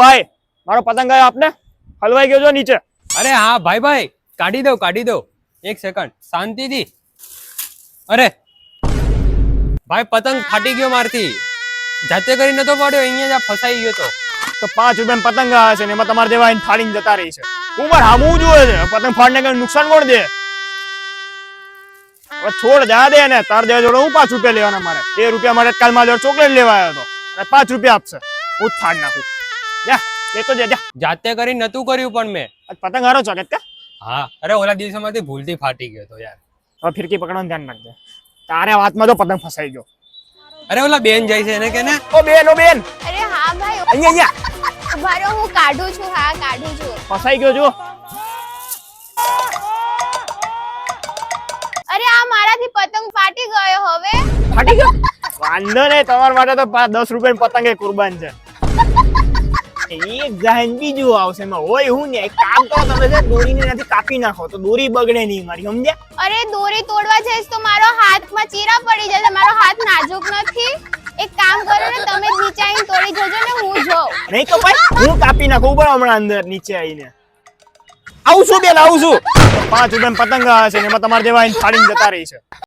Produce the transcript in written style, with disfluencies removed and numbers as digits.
ભાઈ મારો પતંગ આવ્યો આપને હલવાઈ ગયો છો નીચે. અરે હા ભાઈ કાઢી દો 1 સેકન્ડ શાંતિથી. અરે ભાઈ પતંગ ફાટી ગયો મારથી, જાતે કરી નતો પડ્યો, અહીંયા જ ફસાઈ ગયો તો. તો 5 રૂપિયા પતંગ આવે છે ને એમાં તમારે જેવા ફાડીને જતા રહી છે. હું મારે હામું જોવે છે, પતંગ ફાડને કઈ નુકસાન કોણ દે? હવે છોડ જા દે ને, તાર દેવા જોડે હું 5 રૂપિયા લેવાના મારે. 2 રૂપિયા મારે કાલમાં જોડે ચોકલેટ લેવા આવ્યો હતો અને 5 રૂપિયા આપશે, હું જ ફાડ નાખું. જા એ તો જા. જાતે કરી નતું કર્યું પણ મેં. પતંગ હારો ચોકેટ કે? હા અરે ઓલા દિવસોમાંથી ભૂલથી ફાટી ગયો તો યાર. હવે ફિરકી પકડવાનું ધ્યાન રાખજે. તારે વાતમાં જો પતંગ ફસાઈ ગયો. અરે ઓલા બેન જાય છે એને કે ને. ઓ બેન અરે હા ભાઈ અહીંયા ઉભા રહો, હું કાઢું છું. હા કાઢું છું. ફસાઈ ગયો જો. અરે આ મારાથી પતંગ ફાટી ગયો. હવે ફાટી ગયો વાંધો નહીં, તમારા માટે તો 10 રૂપિયાની પતંગ એ કુરબાન છે. એક જાહેન બીજું આવશે એમાં હોય હું ને. એક કામ કરો તમે છે દોરીને નથી કાપી નાખો તો દોરી બગડે નહીં મારી, સમજ્યા? અરે દોરી તોડવા જઈશ તો મારો હાથમાં ચીરા પડી જશે. મારો હાથ નાજુક નથી. એક કામ કરો ને, તમે જ નીચે આવીને તોડી જજો ને હું જોઉં. નહીં તો ભાઈ હું કાપી નાખું. ઉપર હમણાં અંદર નીચે આવીને આવું છું બેન, આવું છું. 5 રૂપિયાની પતંગ આવે છે ને એમાં તમારે જેવા ફાડીને જતા રહી છે.